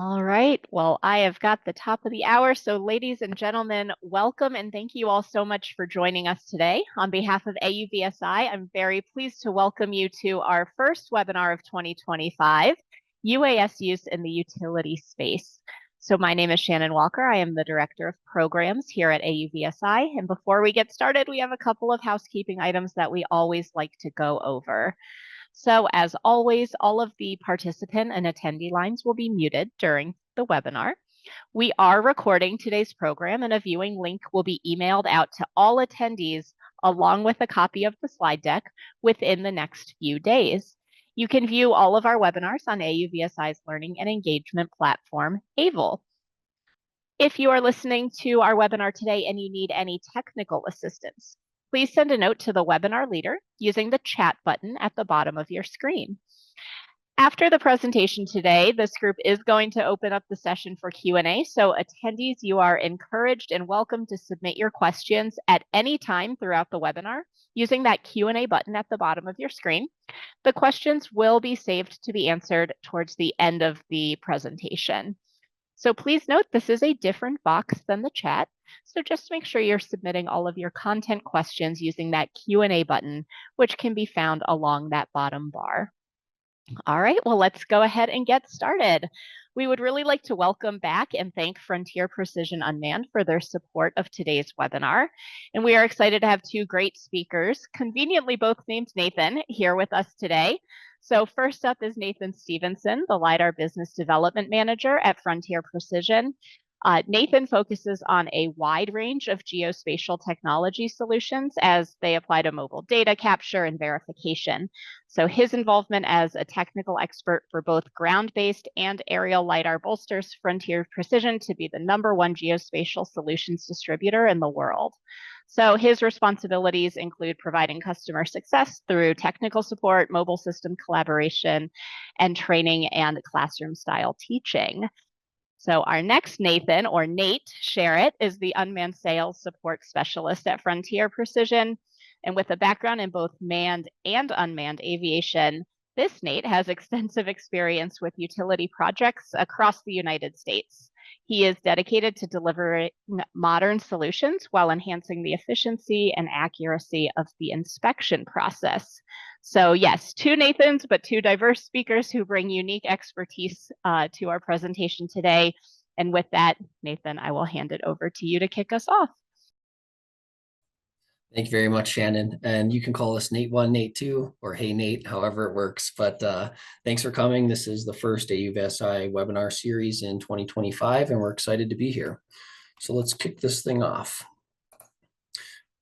All right. Well, I have got the top of the hour. So, ladies and gentlemen, welcome and thank you all so much for joining us today. On behalf of AUVSI, I'm very pleased to welcome you to our first webinar of 2025, UAS Use in the Utility Space. So, my name is Shannon Walker. I am the Director of Programs here at AUVSI. And before we get started, we have a couple of housekeeping items that we always like to go over. So as always, all of the participant and attendee lines will be muted during the webinar. We are recording today's program and a viewing link will be emailed out to all attendees along with a copy of the slide deck within the next few days. You can view all of our webinars on AUVSI's learning and engagement platform, AVL. If you are listening to our webinar today and you need any technical assistance, please send a note to the webinar leader using the chat button at the bottom of your screen. After the presentation today, this group is going to open up the session for Q&A, so attendees, you are encouraged and welcome to submit your questions at any time throughout the webinar using that Q&A button at the bottom of your screen. The questions will be saved to be answered towards the end of the presentation. So please note this is a different box than the chat. So just make sure you're submitting all of your content questions using that Q&A button, which can be found along that bottom bar. All right, well, let's go ahead and get started. We would really like to welcome back and thank Frontier Precision Unmanned for their support of today's webinar. And we are excited to have two great speakers, conveniently both named Nathan, here with us today. So first up is Nathan Stephenson, the Lidar Business Development Manager at Frontier Precision. Nathan focuses on a wide range of geospatial technology solutions as they apply to mobile data capture and verification. So his involvement as a technical expert for both ground-based and aerial LiDAR bolsters Frontier Precision to be the #1 geospatial solutions distributor in the world. So his responsibilities include providing customer success through technical support, mobile system collaboration, and training and classroom-style teaching. So our next Nathan, or Nate Sharrett, is the Unmanned Sales Support Specialist at Frontier Precision. And with a background in both manned and unmanned aviation, this Nate has extensive experience with utility projects across the United States. He is dedicated to delivering modern solutions while enhancing the efficiency and accuracy of the inspection process. So yes, two Nathans, but two diverse speakers who bring unique expertise to our presentation today. And with that, Nathan, I will hand it over to you to kick us off. Thank you very much, Shannon. And you can call us Nate1, Nate2, or Hey Nate, however it works. But thanks for coming. This is the first AUVSI webinar series in 2025, and we're excited to be here. So let's kick this thing off.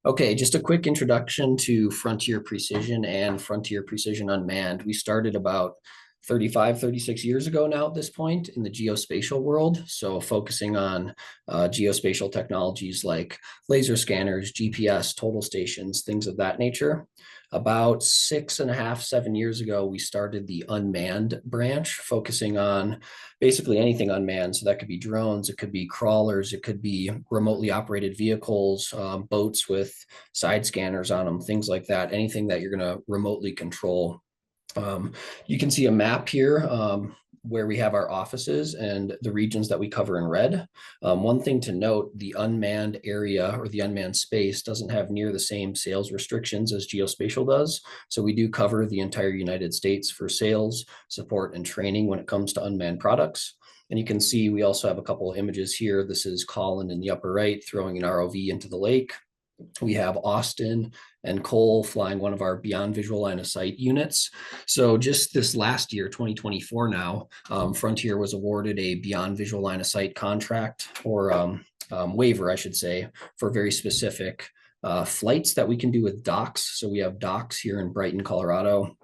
Okay, just a quick introduction to Frontier Precision and Frontier Precision Unmanned. We started about 36 years ago now at this point in the geospatial world. So focusing on geospatial technologies like laser scanners, GPS, total stations, things of that nature. About 6.5, 7 years ago, we started the unmanned branch, focusing on basically anything unmanned. So that could be drones, it could be crawlers, it could be remotely operated vehicles, boats with side scanners on them, things like that, anything that you're going to remotely control. You can see a map here where we have our offices and the regions that we cover in red. One thing to note, the unmanned area or the unmanned space doesn't have near the same sales restrictions as geospatial does. So we do cover the entire United States for sales, support, and training when it comes to unmanned products. And you can see we also have a couple of images here. This is Colin in the upper right throwing an ROV into the lake. We have Austin and Cole flying one of our beyond visual line of sight units. So just this last year, 2024 now, Frontier was awarded a beyond visual line of sight contract, or waiver, I should say, for very specific flights that we can do with docks. So we have docks here in Brighton, Colorado.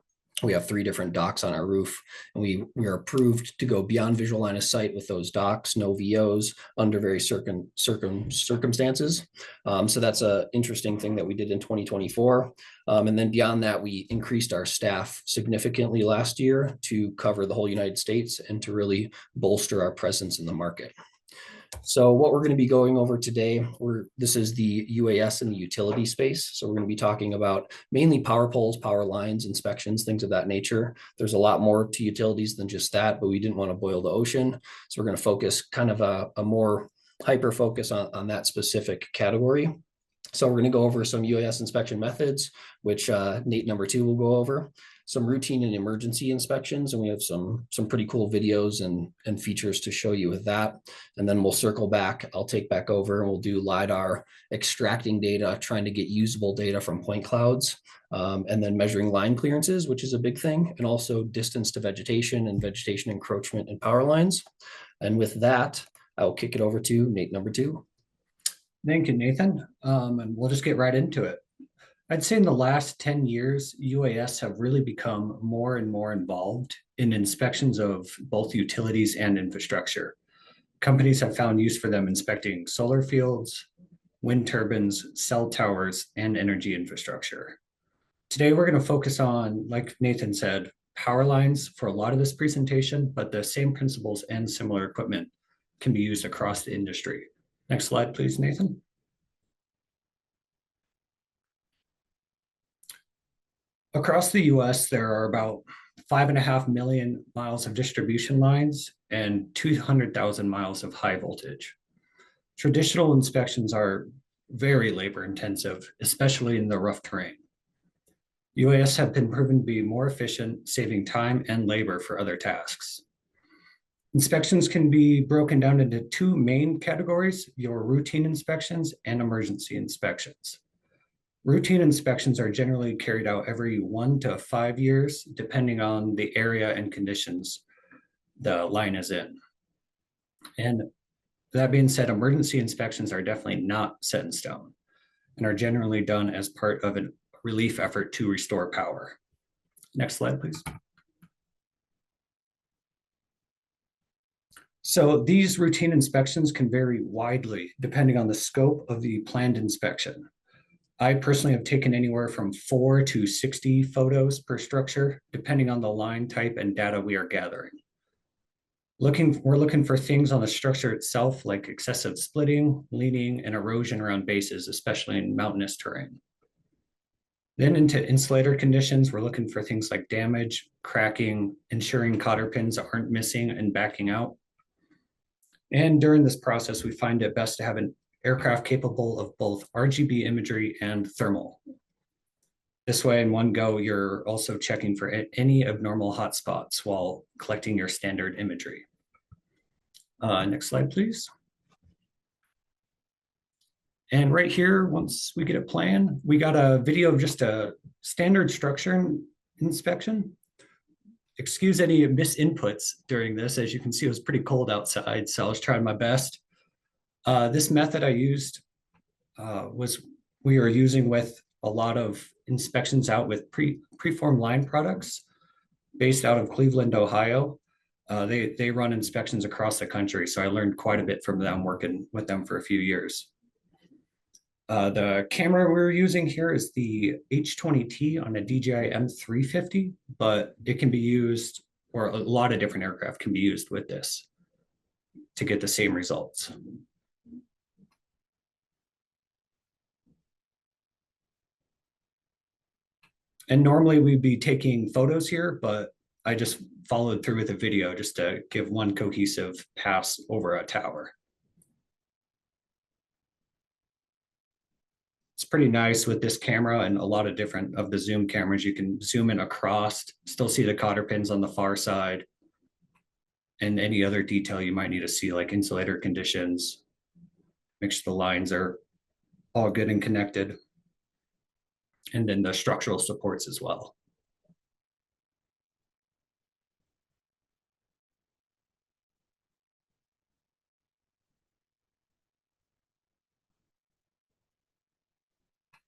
We have 3 different docks on our roof, and we are approved to go beyond visual line of sight with those docks, no VOs, under very circumstances. So that's an interesting thing that we did in 2024. And then beyond that, we increased our staff significantly last year to cover the whole United States and to really bolster our presence in the market. So what we're going to be going over today, this is the UAS and the utility space. So we're going to be talking about mainly power poles, power lines, inspections, things of that nature. There's a lot more to utilities than just that, but we didn't want to boil the ocean. So we're going to focus kind of a more hyper focus on that specific category. So we're going to go over some UAS inspection methods, which Nate number 2 will go over, some routine and emergency inspections, and we have some pretty cool videos and features to show you with that. And then we'll circle back. I'll take back over and we'll do Lidar, extracting data, trying to get usable data from point clouds, and then measuring line clearances, which is a big thing, and also distance to vegetation and vegetation encroachment and power lines. And with that, I'll kick it over to Nate number 2. Thank you, Nathan. And we'll just get right into it. I'd say in the last 10 years, UAS have really become more and more involved in inspections of both utilities and infrastructure. Companies have found use for them inspecting solar fields, wind turbines, cell towers, and energy infrastructure. Today, we're going to focus on, like Nathan said, power lines for a lot of this presentation, but the same principles and similar equipment can be used across the industry. Next slide, please, Nathan. Across the US, there are about 5.5 million miles of distribution lines and 200,000 miles of high voltage. Traditional inspections are very labor intensive, especially in the rough terrain. UAS have been proven to be more efficient, saving time and labor for other tasks. Inspections can be broken down into 2 main categories: your routine inspections and emergency inspections. Routine inspections are generally carried out every 1 to 5 years, depending on the area and conditions the line is in. And that being said, emergency inspections are definitely not set in stone and are generally done as part of a relief effort to restore power. Next slide, please. So these routine inspections can vary widely depending on the scope of the planned inspection. I personally have taken anywhere from 4 to 60 photos per structure, depending on the line type and data we are gathering. We're looking for things on the structure itself, like excessive splitting, leaning, and erosion around bases, especially in mountainous terrain. Then into insulator conditions, we're looking for things like damage, cracking, ensuring cotter pins aren't missing and backing out. And during this process, we find it best to have an aircraft capable of both RGB imagery and thermal. This way, in one go, you're also checking for any abnormal hotspots while collecting your standard imagery. Next slide, please. And right here, once we get a plan, we got a video of just a standard structure inspection. Excuse any misinputs during this. As you can see, it was pretty cold outside, so I was trying my best. This method I used we are using with a lot of inspections out with preformed line products based out of Cleveland, Ohio. They run inspections across the country, so I learned quite a bit from them working with them for a few years. The camera we're using here is the H20T on a DJI M350, but it can be used, or a lot of different aircraft can be used with this to get the same results. And normally we'd be taking photos here, but I just followed through with a video just to give one cohesive pass over a tower. It's pretty nice with this camera and a lot of different of the zoom cameras. You can zoom in across, still see the cotter pins on the far side, and any other detail you might need to see, like insulator conditions. Make sure the lines are all good and connected. And then the structural supports as well.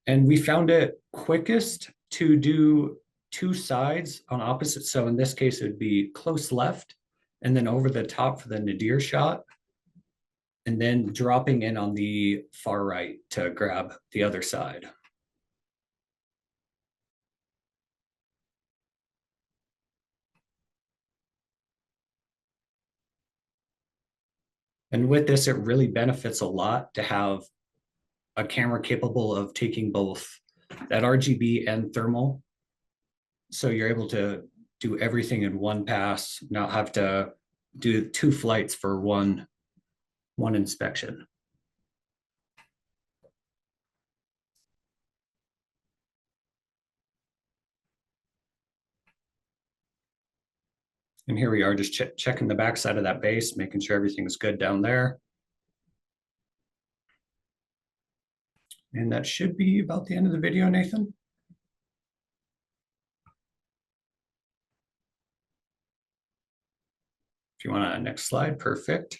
And we found it quickest to do 2 sides on opposite. So in this case, it would be close left and then over the top for the nadir shot, and then dropping in on the far right to grab the other side. And with this, it really benefits a lot to have a camera capable of taking both that RGB and thermal. So you're able to do everything in one pass, not have to do 2 flights for one inspection. And here we are just checking the backside of that base, making sure everything's good down there. And that should be about the end of the video, Nathan. If you want a next slide, perfect.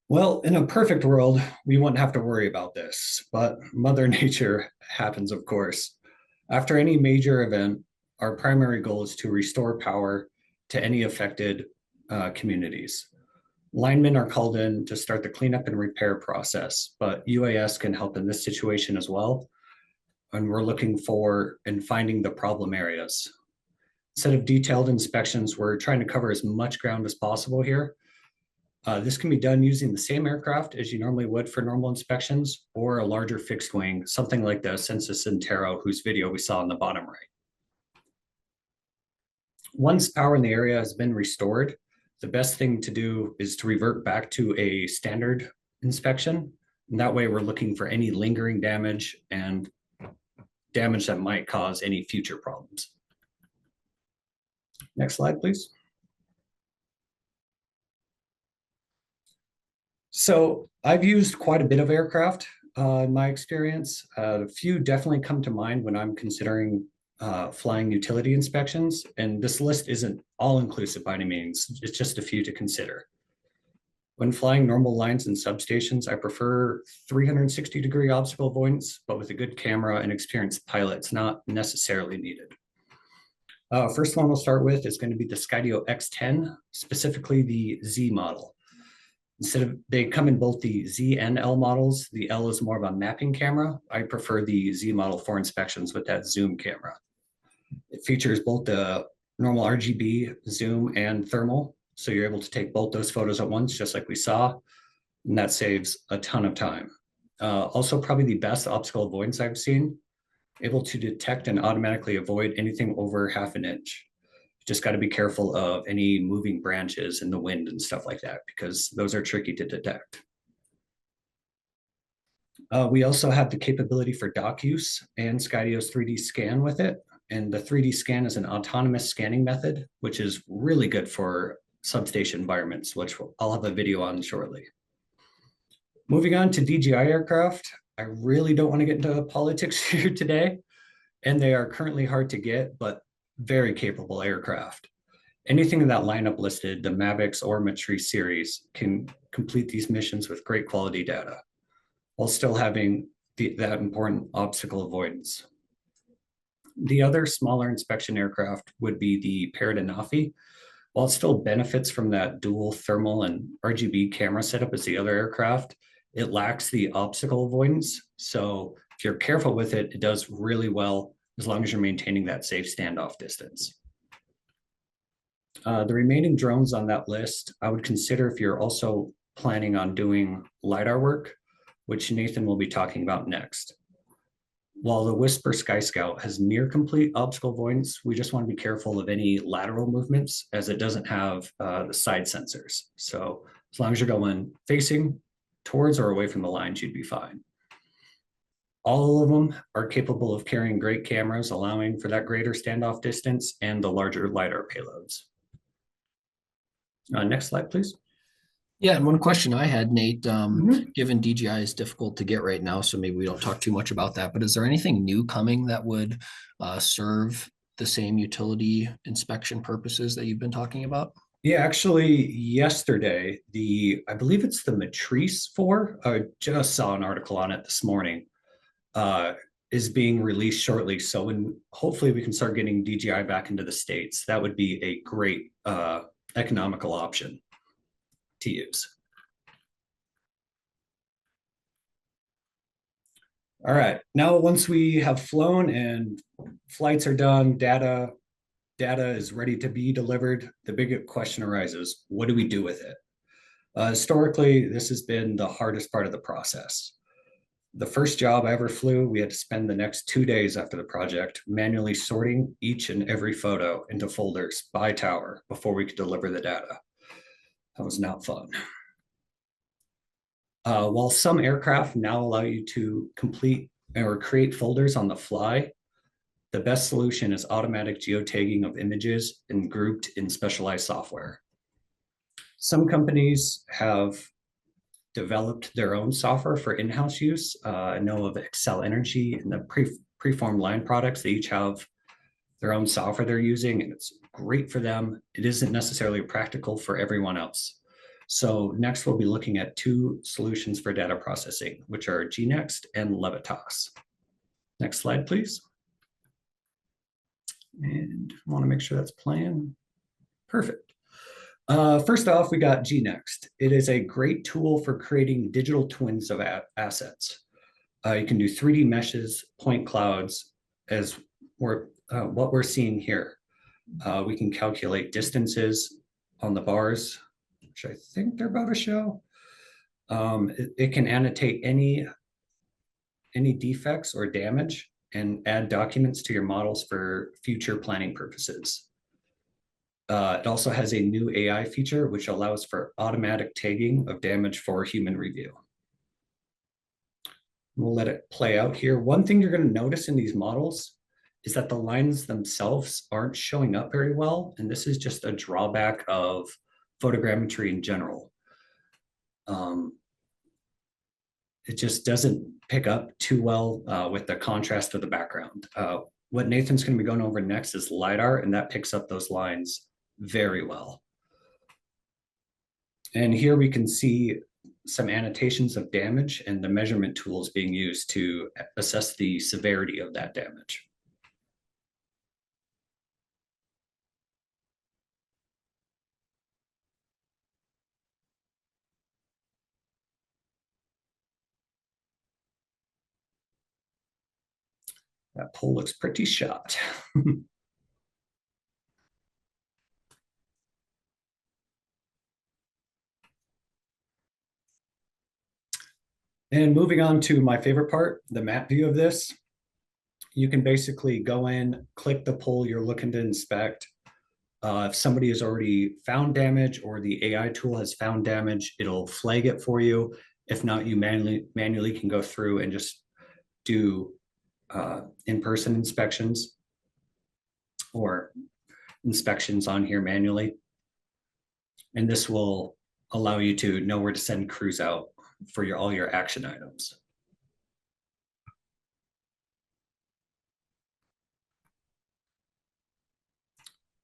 Well, in a perfect world, we wouldn't have to worry about this, but Mother Nature happens, of course. After any major event, our primary goal is to restore power to any affected communities. Linemen are called in to start the cleanup and repair process, but UAS can help in this situation as well. And we're looking for and finding the problem areas. Instead of detailed inspections, we're trying to cover as much ground as possible here. This can be done using the same aircraft as you normally would for normal inspections, or a larger fixed wing, something like the Stephenson, whose video we saw on the bottom right. Once power in the area has been restored, the best thing to do is to revert back to a standard inspection. And that way we're looking for any lingering damage and damage that might cause any future problems. Next slide, please. So I've used quite a bit of aircraft in my experience. A few definitely come to mind when I'm considering flying utility inspections, and this list isn't all inclusive by any means. It's just a few to consider. When flying normal lines and substations, I prefer 360-degree obstacle avoidance, but with a good camera and experienced pilot, it's not necessarily needed. First one we'll start with is going to be the Skydio X10, specifically the Z model. They come in both the Z and L models. The L is more of a mapping camera. I prefer the Z model for inspections with that zoom camera. It features both the normal RGB, zoom, and thermal. So you're able to take both those photos at once, just like we saw, and that saves a ton of time. Also, probably the best obstacle avoidance I've seen, able to detect and automatically avoid anything over ½ an inch. Just got to be careful of any moving branches in the wind and stuff like that, because those are tricky to detect. We also have the capability for dock use and Skydio's 3D scan with it. And the 3D scan is an autonomous scanning method, which is really good for substation environments, which I'll have a video on shortly. Moving on to DJI aircraft, I really don't want to get into politics here today, and they are currently hard to get, but very capable aircraft. Anything in that lineup listed, the Mavics or Matrice series, can complete these missions with great quality data, while still having that important obstacle avoidance. The other smaller inspection aircraft would be the Parrot Anafi. While it still benefits from that dual thermal and RGB camera setup as the other aircraft, it lacks the obstacle avoidance. So if you're careful with it, it does really well as long as you're maintaining that safe standoff distance. The remaining drones on that list, I would consider if you're also planning on doing Lidar work, which Nathan will be talking about next. While the Whisper Sky Scout has near complete obstacle avoidance, we just want to be careful of any lateral movements as it doesn't have the side sensors. So as long as you're going facing towards or away from the lines, you'd be fine. All of them are capable of carrying great cameras, allowing for that greater standoff distance and the larger Lidar payloads. Next slide, please. Yeah, and one question I had, Nate, given DJI is difficult to get right now, so maybe we don't talk too much about that, but is there anything new coming that would serve the same utility inspection purposes that you've been talking about? Yeah, actually yesterday, I believe it's the Matrice 4, I just saw an article on it this morning, is being released shortly. So hopefully we can start getting DJI back into the States. That would be a great economical option to use. All right, now once we have flown and flights are done, data is ready to be delivered, the big question arises, what do we do with it? Historically, this has been the hardest part of the process. The first job I ever flew, we had to spend the next 2 days after the project manually sorting each and every photo into folders by tower before we could deliver the data. That was not fun. While some aircraft now allow you to complete or create folders on the fly, the best solution is automatic geotagging of images and grouped in specialized software. Some companies have developed their own software for in-house use. I know of Excel Energy and the preformed line products. They each have their own software they're using, and it's great for them. It isn't necessarily practical for everyone else. So next we'll be looking at 2 solutions for data processing, which are GNext and Levitas. Next slide, please. And I want to make sure that's playing. Perfect. First off, we got GNext. It is a great tool for creating digital twins of assets. You can do 3D meshes, point clouds, as what we're seeing here. We can calculate distances on the bars, which I think they're about to show. It can annotate any defects or damage and add documents to your models for future planning purposes. It also has a new AI feature, which allows for automatic tagging of damage for human review. We'll let it play out here. One thing you're going to notice in these models is that the lines themselves aren't showing up very well. And this is just a drawback of photogrammetry in general. It just doesn't pick up too well with the contrast of the background. What Nathan's going to be going over next is Lidar, and that picks up those lines very well. And here we can see some annotations of damage and the measurement tools being used to assess the severity of that damage. That pole looks pretty shot. And moving on to my favorite part, the map view of this. You can basically go in, click the pole you're looking to inspect. If somebody has already found damage or the AI tool has found damage, it'll flag it for you. If not, you manually can go through and just do in-person inspections or inspections on here manually. And this will allow you to know where to send crews out for all your action items.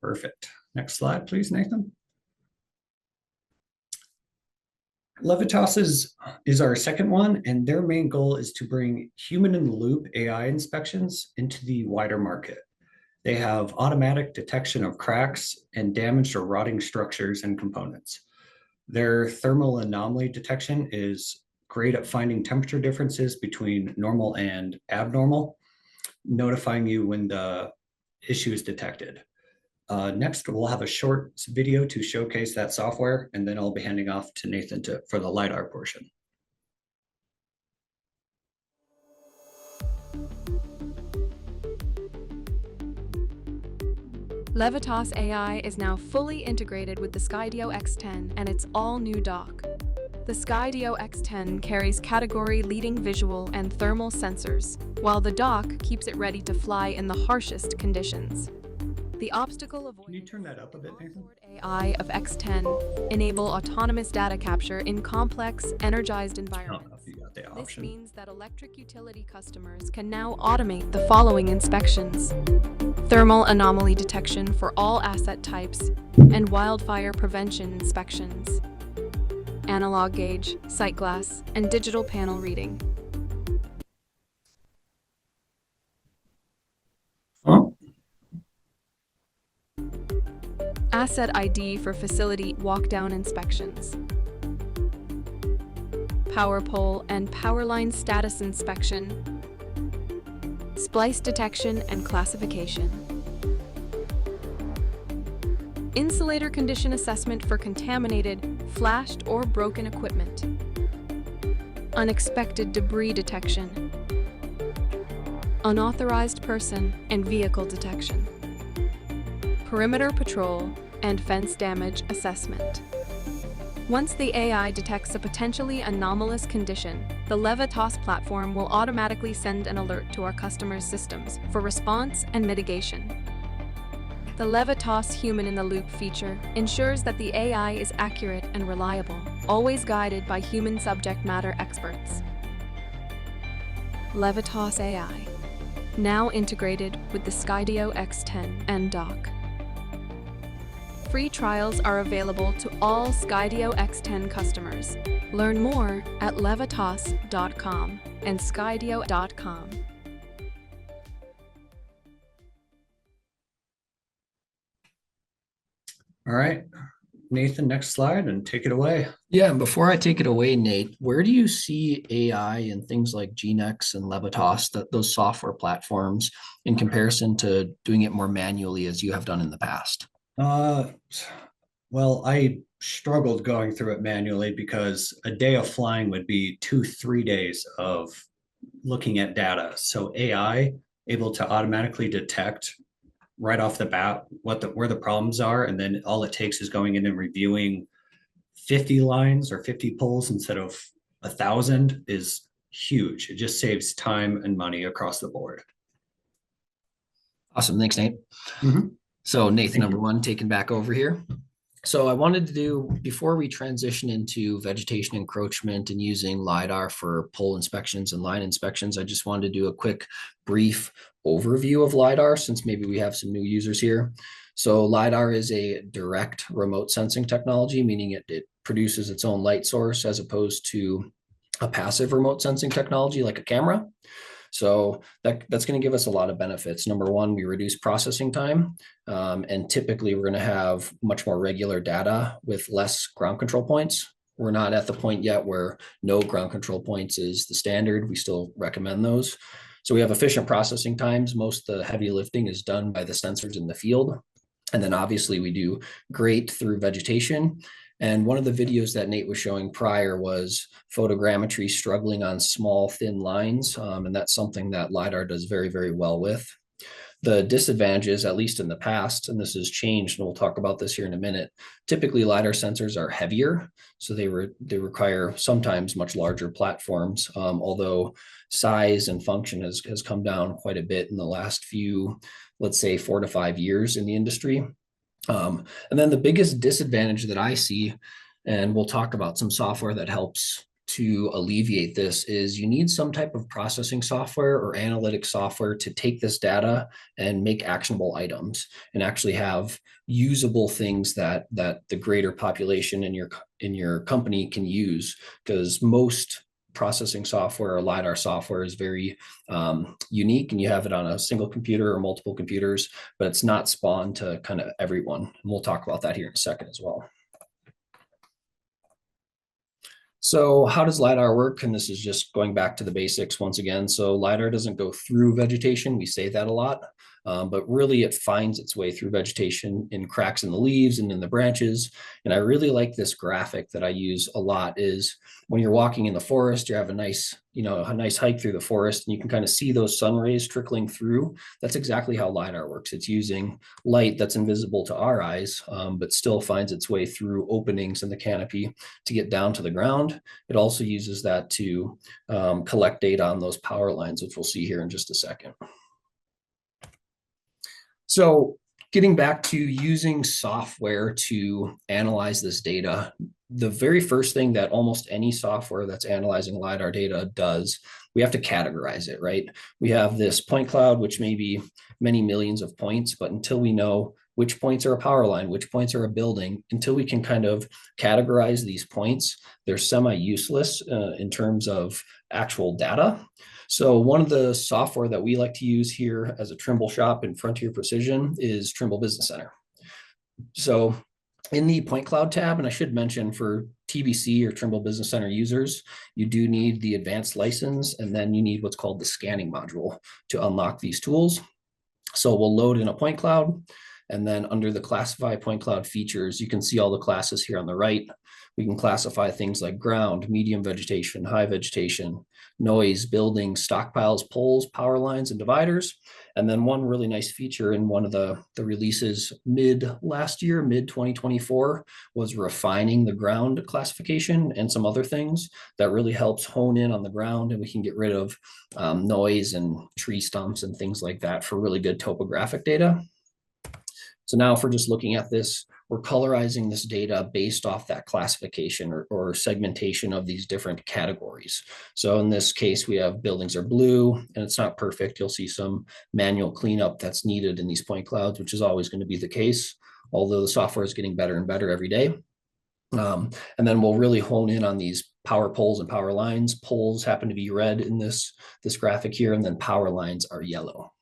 Perfect. Next slide, please, Nathan. Levitas is our second one, and their main goal is to bring human-in-the-loop AI inspections into the wider market. They have automatic detection of cracks and damaged or rotting structures and components. Their thermal anomaly detection is great at finding temperature differences between normal and abnormal, notifying you when the issue is detected. Next, we'll have a short video to showcase that software, and then I'll be handing off to Nathan for the Lidar portion. Levitas AI is now fully integrated with the Skydio X10 and its all-new dock. The Skydio X10 carries category-leading visual and thermal sensors, while the dock keeps it ready to fly in the harshest conditions. The obstacle avoidance Can you turn that up a bit, Nathan? AI of X10 enable autonomous data capture in complex, energized environments. This means that electric utility customers can now automate the following inspections: thermal anomaly detection for all asset types and wildfire prevention inspections, analog gauge, sight glass, and digital panel reading. Asset ID for facility walk-down inspections. Power pole and power line status inspection. Splice detection and classification. Insulator condition assessment for contaminated flashed or broken equipment, unexpected debris detection, unauthorized person and vehicle detection, perimeter patrol, and fence damage assessment. Once the AI detects a potentially anomalous condition, the Levitas platform will automatically send an alert to our customers' systems for response and mitigation. The Levitas human-in-the-loop feature ensures that the AI is accurate and reliable, always guided by human subject matter experts. Levitas AI, now integrated with the Skydio X10 and dock. Free trials are available to all Skydio X10 customers. Learn more at levitas.com and skydio.com. All right, Nathan, next slide and take it away. Yeah, and before I take it away, Nate, where do you see AI and things like GeneX and Levitas, those software platforms, in comparison to doing it more manually as you have done in the past? Well, I struggled going through it manually because a day of flying would be 2-3 days of looking at data. So AI able to automatically detect right off the bat where the problems are, and then all it takes is going in and reviewing 50 lines or 50 polls instead of 1,000 is huge. It just saves time and money across the board. Awesome. Thanks, Nate. Mm-hmm. So Nathan, number one, taking back over here. So I wanted to do, before we transition into vegetation encroachment and using Lidar for pole inspections and line inspections, I just wanted to do a quick brief overview of Lidar, since maybe we have some new users here. So Lidar is a direct remote sensing technology, meaning it produces its own light source as opposed to a passive remote sensing technology like a camera. So that's going to give us a lot of benefits. Number one, we reduce processing time, and typically we're going to have much more regular data with less ground control points. We're not at the point yet where no ground control points is the standard. We still recommend those. So we have efficient processing times. Most of the heavy lifting is done by the sensors in the field. And then obviously we do great through vegetation. And one of the videos that Nate was showing prior was photogrammetry struggling on small, thin lines. And that's something that Lidar does very, very well with. The disadvantages, at least in the past, and this has changed, and we'll talk about this here in a minute, typically Lidar sensors are heavier. So they require sometimes much larger platforms, although size and function has come down quite a bit in the last few, let's say 4 to 5 years in the industry. And then the biggest disadvantage that I see, and we'll talk about some software that helps to alleviate this, is you need some type of processing software or analytic software to take this data and make actionable items and actually have usable things that the greater population in your company can use, because most processing software or Lidar software is very unique, and you have it on a single computer or multiple computers, but it's not spawned to kind of everyone. And we'll talk about that here in a second as well. So how does Lidar work? And this is just going back to the basics once again. So Lidar doesn't go through vegetation. We say that a lot, but really it finds its way through vegetation in cracks in the leaves and in the branches. And I really like this graphic that I use a lot. Is when you're walking in the forest, you have a nice hike through the forest, and you can kind of see those sun rays trickling through. That's exactly how Lidar works. It's using light that's invisible to our eyes, but still finds its way through openings in the canopy to get down to the ground. It also uses that to collect data on those power lines, which we'll see here in just a second. So getting back to using software to analyze this data, the very first thing that almost any software that's analyzing Lidar data does, we have to categorize it, right? We have this point cloud, which may be many millions of points, but until we know which points are a power line, which points are a building, until we can kind of categorize these points, they're semi-useless in terms of actual data. So one of the software that we like to use here as a Trimble shop in Frontier Precision is Trimble Business Center. So in the point cloud tab, and I should mention for TBC or Trimble Business Center users, you do need the advanced license, and then you need what's called the scanning module to unlock these tools. So we'll load in a point cloud, and then under the classify point cloud features, you can see all the classes here on the right. We can classify things like ground, medium vegetation, high vegetation, noise, buildings, stockpiles, poles, power lines, and dividers. And then one really nice feature in one of the releases mid last year, mid 2024, was refining the ground classification and some other things that really helps hone in on the ground, and we can get rid of noise and tree stumps and things like that for really good topographic data. So now if we're just looking at this, we're colorizing this data based off that classification or segmentation of these different categories. So in this case, we have buildings are blue, and it's not perfect. You'll see some manual cleanup that's needed in these point clouds, which is always going to be the case, although the software is getting better and better every day. And then we'll really hone in on these power poles and power lines. Poles happen to be red in this graphic here, and then power lines are yellow.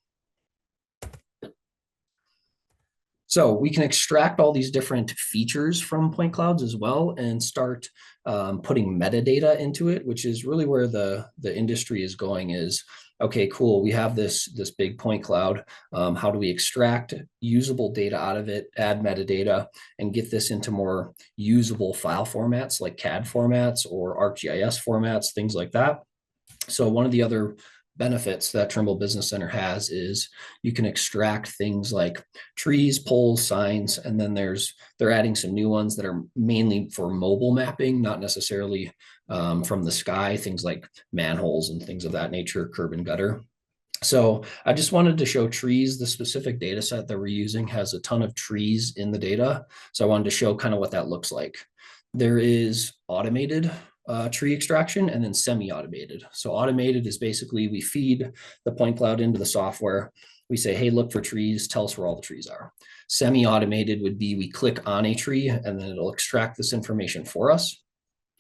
So we can extract all these different features from point clouds as well and start putting metadata into it, which is really where the industry is going is, okay, cool, we have this big point cloud. How do we extract usable data out of it, add metadata, and get this into more usable file formats like CAD formats or ArcGIS formats, things like that. So one of the other benefits that Trimble Business Center has is you can extract things like trees, poles, signs, and then they're adding some new ones that are mainly for mobile mapping, not necessarily from the sky, things like manholes and things of that nature, curb and gutter. So I just wanted to show trees. The specific data set that we're using has a ton of trees in the data. So I wanted to show kind of what that looks like. There is automated tree extraction and then semi-automated. So automated is basically we feed the point cloud into the software. We say, hey, look for trees, tell us where all the trees are. Semi-automated would be we click on a tree and then it'll extract this information for us.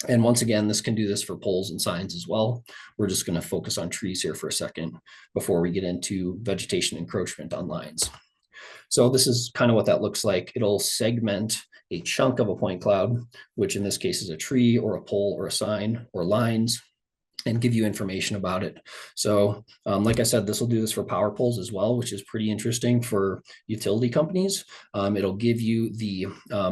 And once again, this can do this for poles and signs as well. We're just going to focus on trees here for a second before we get into vegetation encroachment on lines. So this is kind of what that looks like. It'll segment a chunk of a point cloud, which in this case is a tree or a pole or a sign or lines, and give you information about it. So like I said, this will do this for power poles as well, which is pretty interesting for utility companies. It'll give you the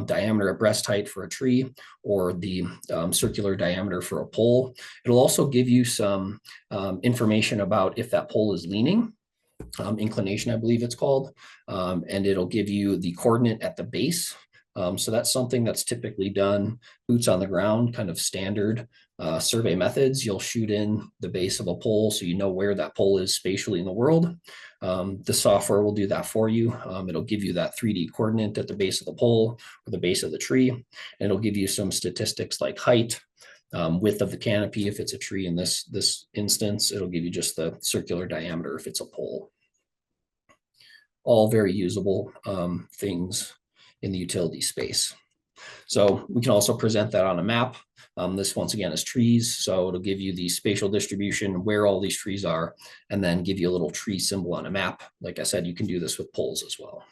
diameter at breast height for a tree or the circular diameter for a pole. It'll also give you some information about if that pole is leaning. Inclination, I believe it's called, and it'll give you the coordinate at the base. So that's something that's typically done boots on the ground, kind of standard survey methods. You'll shoot in the base of a pole so you know where that pole is spatially in the world. The software will do that for you. It'll give you that 3D coordinate at the base of the pole or the base of the tree, and it'll give you some statistics like height, width of the canopy if it's a tree in this instance. It'll give you just the circular diameter if it's a pole. All very usable things in the utility space. So we can also present that on a map. This once again is trees. So it'll give you the spatial distribution, where all these trees are, and then give you a little tree symbol on a map. Like I said, you can do this with poles as well.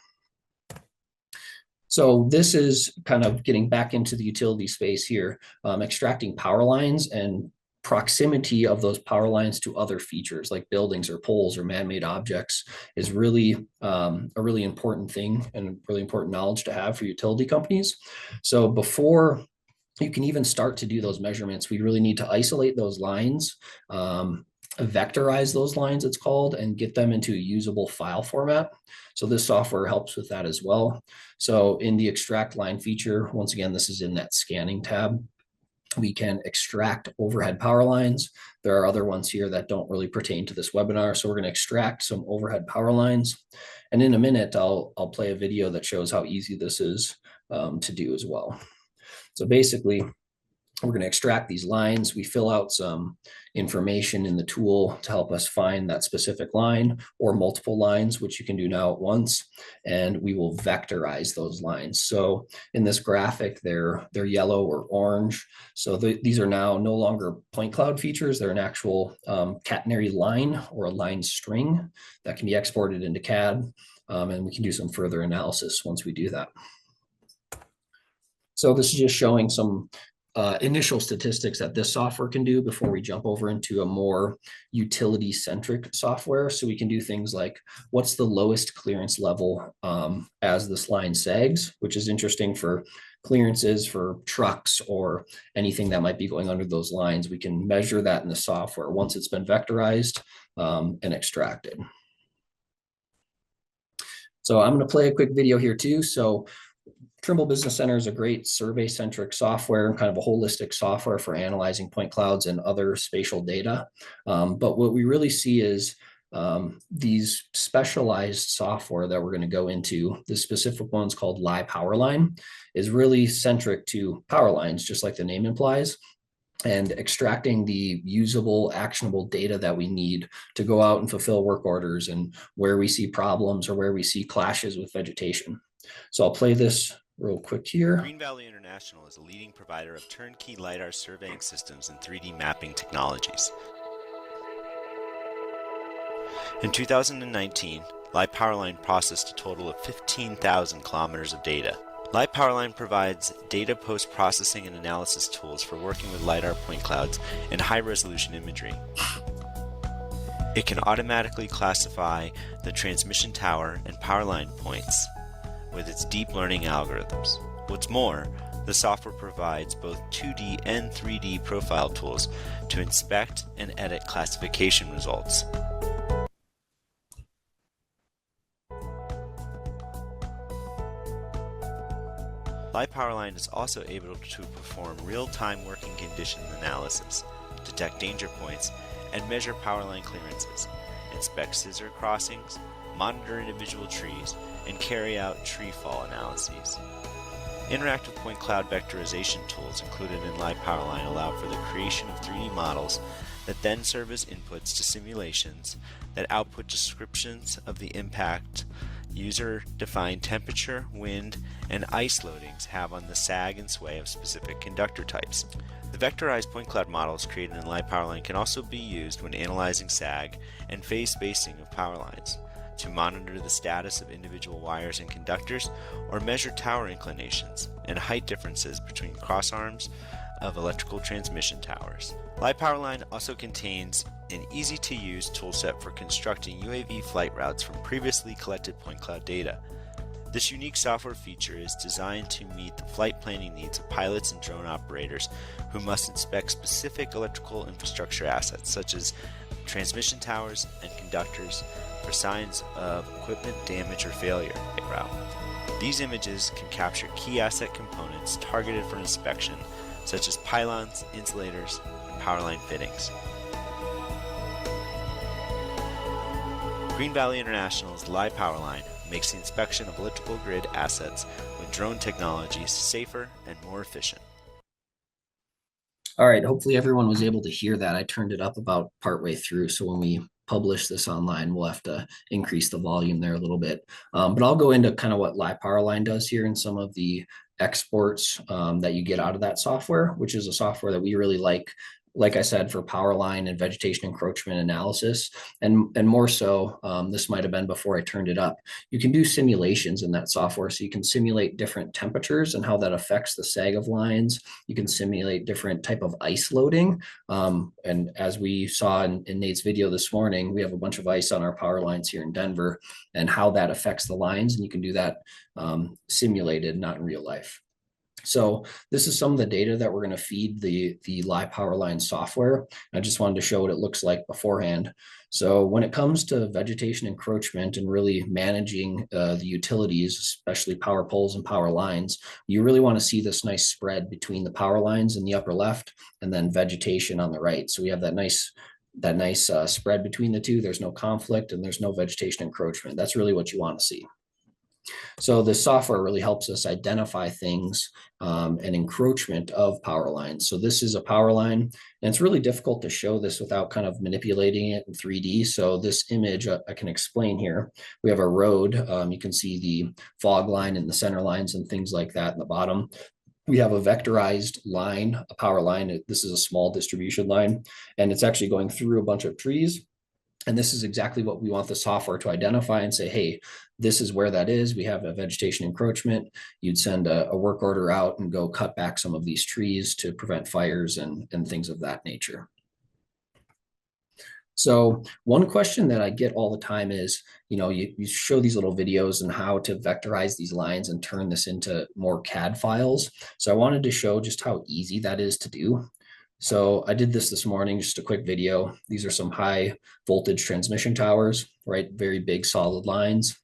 So this is kind of getting back into the utility space here, extracting power lines and proximity of those power lines to other features like buildings or poles or man-made objects is really a really important thing and really important knowledge to have for utility companies. So before you can even start to do those measurements, we really need to isolate those lines, vectorize those lines, it's called, and get them into a usable file format. So this software helps with that as well. So in the extract line feature, once again, this is in that scanning tab. We can extract overhead power lines. There are other ones here that don't really pertain to this webinar. So we're going to extract some overhead power lines. And in a minute, I'll play a video that shows how easy this is to do as well. So basically, we're going to extract these lines. We fill out some information in the tool to help us find that specific line or multiple lines, which you can do now at once, and we will vectorize those lines. So in this graphic, they're yellow or orange. So these are now no longer point cloud features. They're an actual catenary line or a line string that can be exported into CAD, and we can do some further analysis once we do that. So this is just showing some initial statistics that this software can do before we jump over into a more utility-centric software. So we can do things like, what's the lowest clearance level as this line sags, which is interesting for clearances for trucks or anything that might be going under those lines. We can measure that in the software once it's been vectorized and extracted. So I'm going to play a quick video here too. So Trimble Business Center is a great survey-centric software and kind of a holistic software for analyzing point clouds and other spatial data. But what we really see is these specialized software that we're going to go into, the specific one's called LiPowerline, is really centric to power lines, just like the name implies, and extracting the usable, actionable data that we need to go out and fulfill work orders and where we see problems or where we see clashes with vegetation. So I'll play this real quick here. Green Valley International is a leading provider of turnkey LiDAR surveying systems and 3D mapping technologies. In 2019, LiPowerline processed a total of 15,000 kilometers of data. LiPowerline provides data post-processing and analysis tools for working with LiDAR point clouds and high-resolution imagery. It can automatically classify the transmission tower and power line points with its deep learning algorithms. What's more, the software provides both 2D and 3D profile tools to inspect and edit classification results. LiPowerline is also able to perform real-time working condition analysis, detect danger points, and measure power line clearances, inspect scissor crossings, monitor individual trees, and carry out tree fall analyses. Interactive point cloud vectorization tools included in LiPowerline allow for the creation of 3D models that then serve as inputs to simulations that output descriptions of the impact user-defined temperature, wind, and ice loadings have on the sag and sway of specific conductor types. The vectorized point cloud models created in LiPowerline can also be used when analyzing sag and phase spacing of power lines, to monitor the status of individual wires and conductors, or measure tower inclinations and height differences between crossarms of electrical transmission towers. LiPowerline also contains an easy-to-use toolset for constructing UAV flight routes from previously collected point cloud data. This unique software feature is designed to meet the flight planning needs of pilots and drone operators who must inspect specific electrical infrastructure assets such as transmission towers and conductors for signs of equipment damage or failure en route. These images can capture key asset components targeted for inspection, such as pylons, insulators, and power line fittings. Green Valley International's LiPowerline makes the inspection of electrical grid assets with drone technologies safer and more efficient. All right, hopefully everyone was able to hear that. I turned it up about partway through, so when we publish this online, we'll have to increase the volume there a little bit. But I'll go into kind of what LiPowerline does here and some of the exports that you get out of that software, which is a software that we really like I said, for power line and vegetation encroachment analysis, and more so, this might have been before I turned it up. You can do simulations in that software, so you can simulate different temperatures and how that affects the sag of lines. You can simulate different type of ice loading, and as we saw in Nate's video this morning, we have a bunch of ice on our power lines here in Denver, and how that affects the lines, and you can do that simulated, not in real life. So this is some of the data that we're going to feed the LiPowerline software. I just wanted to show what it looks like beforehand. So when it comes to vegetation encroachment and really managing the utilities, especially power poles and power lines, you really want to see this nice spread between the power lines in the upper left and then vegetation on the right. So we have that nice spread between the two. There's no conflict and there's no vegetation encroachment. That's really what you want to see. So the software really helps us identify things and encroachment of power lines. So this is a power line, and it's really difficult to show this without kind of manipulating it in 3D. So this image I can explain here. We have a road. You can see the fog line and the center lines and things like that in the bottom. We have a vectorized line, a power line. This is a small distribution line, and it's actually going through a bunch of trees. And this is exactly what we want the software to identify and say, hey, this is where that is. We have a vegetation encroachment. You'd send a work order out and go cut back some of these trees to prevent fires and things of that nature. So one question that I get all the time is, you show these little videos and how to vectorize these lines and turn this into more CAD files. So I wanted to show just how easy that is to do. So I did this morning, just a quick video. These are some high voltage transmission towers, right? Very big solid lines.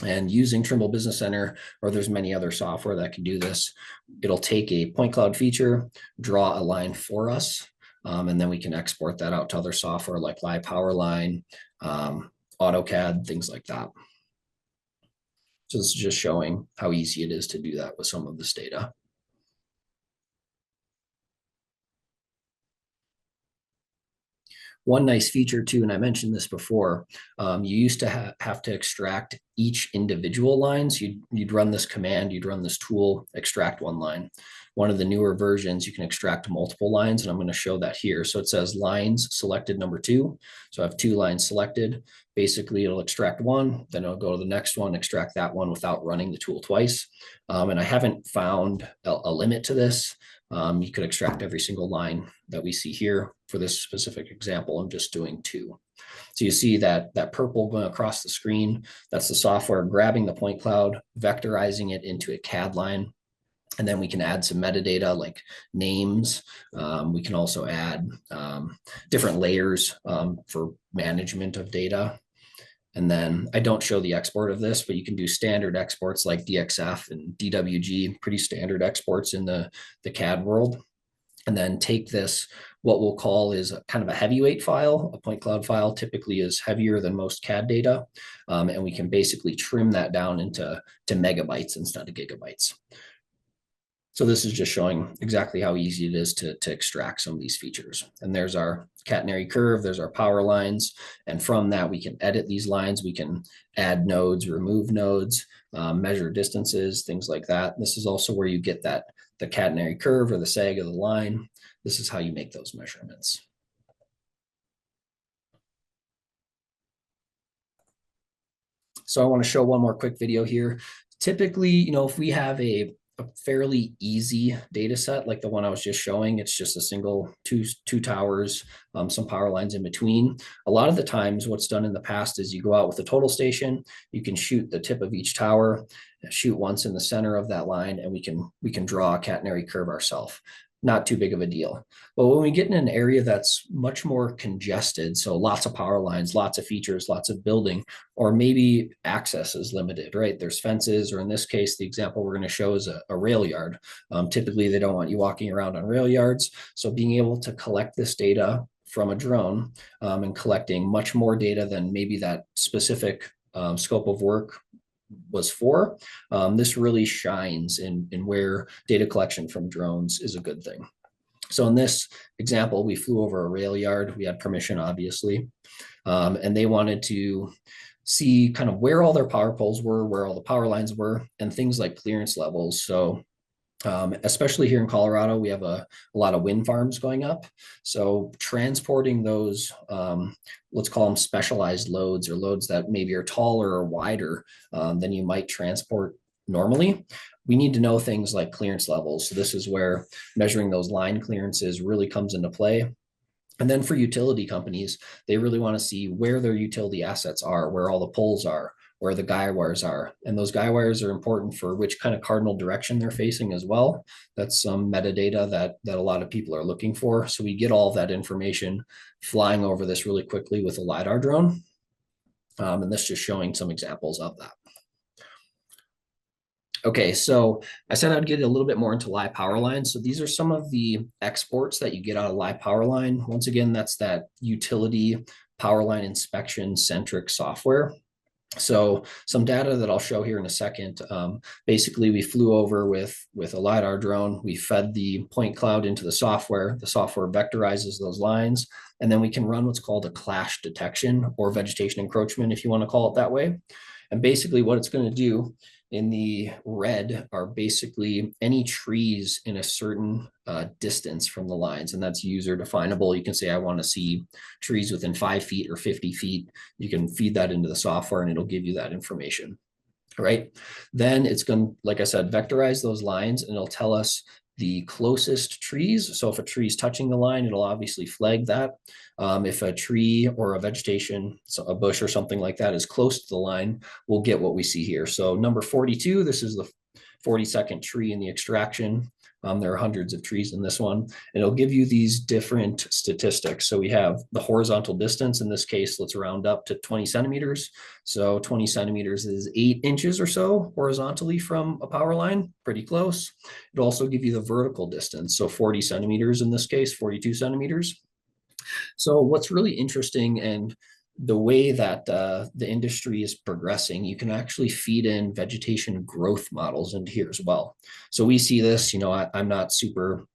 And using Trimble Business Center, or there's many other software that can do this, it'll take a point cloud feature, draw a line for us, and then we can export that out to other software like LiPowerline, AutoCAD, things like that. So this is just showing how easy it is to do that with some of this data. One nice feature too, and I mentioned this before, you used to have to extract each individual line. So you'd run this command, you'd run this tool, extract one line. One of the newer versions, you can extract multiple lines, and I'm going to show that here. So it says lines selected number 2. So I have 2 lines selected. Basically, it'll extract one, then it'll go to the next one, extract that one without running the tool twice. And I haven't found a limit to this. You could extract every single line that we see here. For this specific example, I'm just doing 2. So you see that purple going across the screen, that's the software grabbing the point cloud, vectorizing it into a CAD line. And then we can add some metadata like names. We can also add different layers for management of data. And then I don't show the export of this, but you can do standard exports like DXF and DWG, pretty standard exports in the CAD world. And then take this, what we'll call is kind of a heavyweight file. A point cloud file typically is heavier than most CAD data. And we can basically trim that down into megabytes instead of gigabytes. So this is just showing exactly how easy it is to extract some of these features. And there's our catenary curve, there's our power lines. And from that, we can edit these lines. We can add nodes, remove nodes, measure distances, things like that. This is also where you get the catenary curve or the sag of the line. This is how you make those measurements. So I want to show one more quick video here. Typically, if we have a fairly easy data set like the one I was just showing, it's just a single two towers, some power lines in between. A lot of the times what's done in the past is you go out with a total station, you can shoot the tip of each tower, shoot once in the center of that line, and we can draw a catenary curve ourselves. Not too big of a deal. But when we get in an area that's much more congested, so lots of power lines, lots of features, lots of building, or maybe access is limited, right? There's fences, or in this case, the example we're going to show is a rail yard. Typically, they don't want you walking around on rail yards. So being able to collect this data from a drone and collecting much more data than maybe that specific scope of work was for, this really shines in where data collection from drones is a good thing. So in this example, we flew over a rail yard. We had permission, obviously, and they wanted to see kind of where all their power poles were, where all the power lines were, and things like clearance levels. So especially here in Colorado, we have a lot of wind farms going up. So transporting those, let's call them specialized loads, or loads that maybe are taller or wider than you might transport normally, we need to know things like clearance levels. So this is where measuring those line clearances really comes into play. And then for utility companies, they really want to see where their utility assets are, where all the poles are, where the guy wires are. And those guy wires are important for which kind of cardinal direction they're facing as well. That's some metadata that a lot of people are looking for. So we get all of that information flying over this really quickly with a Lidar drone. And this just showing some examples of that. Okay, so I said I'd get a little bit more into LiPowerline. So these are some of the exports that you get out of LiPowerline. Once again, that's that utility powerline inspection centric software. So some data that I'll show here in a second. Basically, we flew over with a Lidar drone. We fed the point cloud into the software. The software vectorizes those lines, and then we can run what's called a clash detection, or vegetation encroachment, if you want to call it that way. And basically what it's going to do in the red are basically any trees in a certain distance from the lines, and that's user definable. You can say, I want to see trees within 5 feet or 50 feet. You can feed that into the software and it'll give you that information, right? Then it's going to, like I said, vectorize those lines, and it'll tell us the closest trees. So if a tree is touching the line, it'll obviously flag that. If a tree or a vegetation, so a bush or something like that is close to the line, we'll get what we see here. So number 42, this is the 42nd tree in the extraction. There are hundreds of trees in this one, and it'll give you these different statistics. So we have the horizontal distance. In this case, let's round up to 20 centimeters. So 20 centimeters is 8 inches or so horizontally from a power line, pretty close. It'll also give you the vertical distance. So 40 centimeters in this case, 42 centimeters. So what's really interesting, and the way that the industry is progressing, you can actually feed in vegetation growth models into here as well. So we see this, I'm not super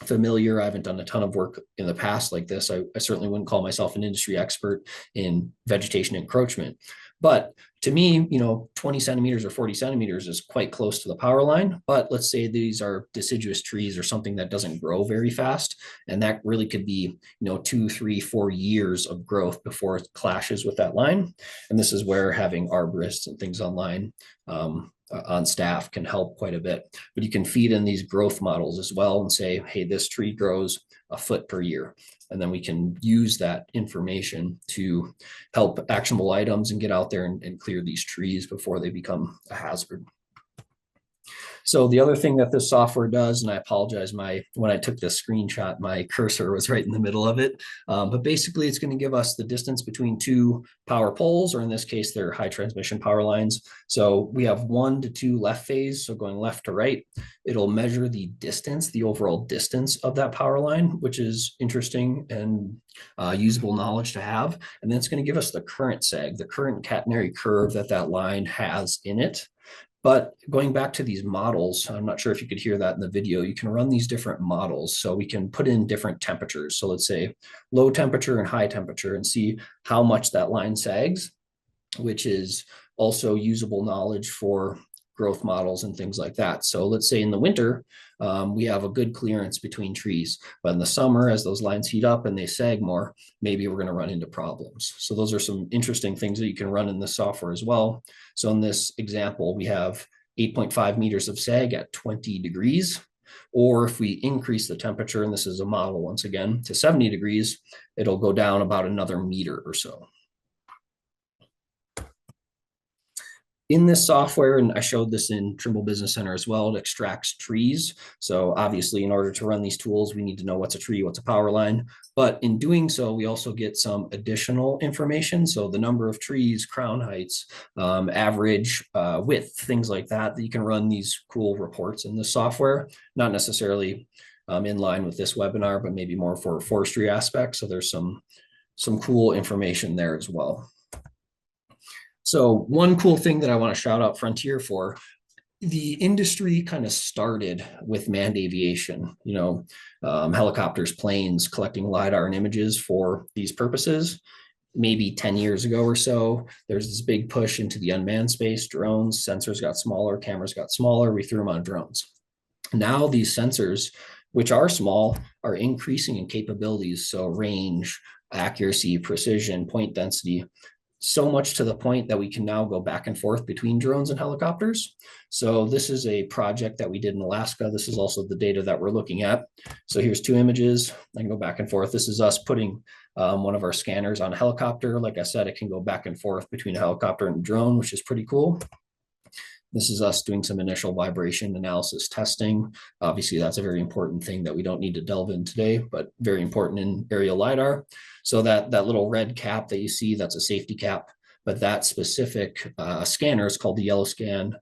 familiar. I haven't done a ton of work in the past like this. I certainly wouldn't call myself an industry expert in vegetation encroachment. But to me, 20 centimeters or 40 centimeters is quite close to the power line. But let's say these are deciduous trees or something that doesn't grow very fast. And that really could be, 2, 3, 4 years of growth before it clashes with that line. And this is where having arborists and things online on staff can help quite a bit. But you can feed in these growth models as well and say, hey, this tree grows a foot per year. And then we can use that information to help actionable items and get out there and clear these trees before they become a hazard. So the other thing that this software does, and I apologize, when I took this screenshot, my cursor was right in the middle of it. But basically, it's going to give us the distance between two power poles, or in this case, they're high transmission power lines. So we have 1 to 2 left phase, so going left to right. It'll measure the distance, the overall distance of that power line, which is interesting and usable knowledge to have. And then it's going to give us the current sag, the current catenary curve that line has in it. But going back to these models, I'm not sure if you could hear that in the video, you can run these different models. So we can put in different temperatures. So let's say low temperature and high temperature and see how much that line sags, which is also usable knowledge for growth models and things like that. So let's say in the winter, we have a good clearance between trees, but in the summer, as those lines heat up and they sag more, maybe we're going to run into problems. So those are some interesting things that you can run in this software as well. So in this example, we have 8.5 meters of sag at 20 degrees. Or if we increase the temperature, and this is a model once again, to 70 degrees, it'll go down about another meter or so. In this software, and I showed this in Trimble Business Center as well, it extracts trees. So obviously, in order to run these tools, we need to know what's a tree, what's a power line. But in doing so, we also get some additional information. So the number of trees, crown heights, average width, things like that you can run these cool reports in this software. Not necessarily in line with this webinar, but maybe more for forestry aspects. So there's some cool information there as well. So one cool thing that I want to shout out Frontier for, the industry kind of started with manned aviation, helicopters, planes, collecting Lidar and images for these purposes. Maybe 10 years ago or so, there's this big push into the unmanned space, drones, sensors got smaller, cameras got smaller, we threw them on drones. Now these sensors, which are small, are increasing in capabilities. So range, accuracy, precision, point density, so much to the point that we can now go back and forth between drones and helicopters. So this is a project that we did in Alaska. This is also the data that we're looking at. So here's 2 images. I can go back and forth. This is us putting one of our scanners on a helicopter. Like I said, it can go back and forth between a helicopter and a drone, which is pretty cool. This is us doing some initial vibration analysis testing. Obviously, that's a very important thing that we don't need to delve in today, but very important in aerial LiDAR. So that little red cap that you see, that's a safety cap, but that specific scanner is called the Yellowscan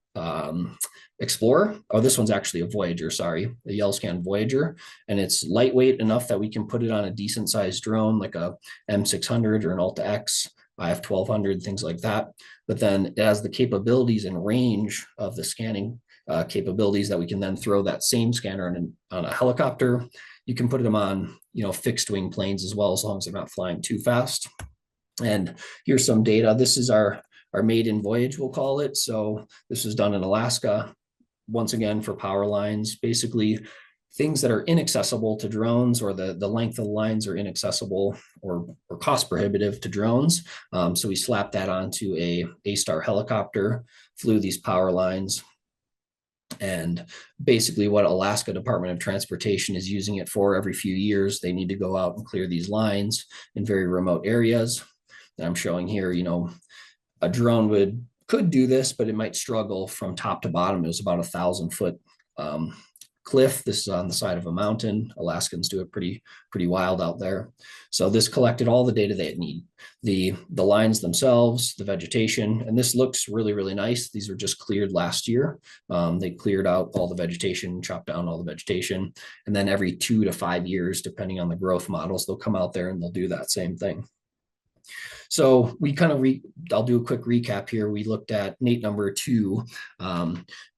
Explorer. Oh, this one's actually a Voyager, sorry, the Yellowscan Voyager. And it's lightweight enough that we can put it on a decent sized drone like a M600 or an Alta X, IF 1200, things like that. But then it has the capabilities and range of the scanning capabilities that we can then throw that same scanner on a helicopter. You can put them on, fixed wing planes as well, as long as they're not flying too fast. And here's some data. This is our maiden voyage, we'll call it. So this was done in Alaska, once again for power lines, basically things that are inaccessible to drones, or the length of the lines are inaccessible or cost prohibitive to drones. So we slapped that onto a A-Star helicopter, flew these power lines, And basically what Alaska Department of Transportation is using it for every few years, they need to go out and clear these lines in very remote areas. And I'm showing here, a drone could do this, but it might struggle from top to bottom. It was about 1,000-foot cliff. This is on the side of a mountain. Alaskans do it pretty wild out there. So this collected all the data they need, the lines themselves, the vegetation, and this looks really, really nice. These were just cleared last year. They cleared out all the vegetation, chopped down all the vegetation, and then every 2 to 5 years, depending on the growth models, they'll come out there and they'll do that same thing. So we kind of, I'll do a quick recap here. We looked at Nate number 2,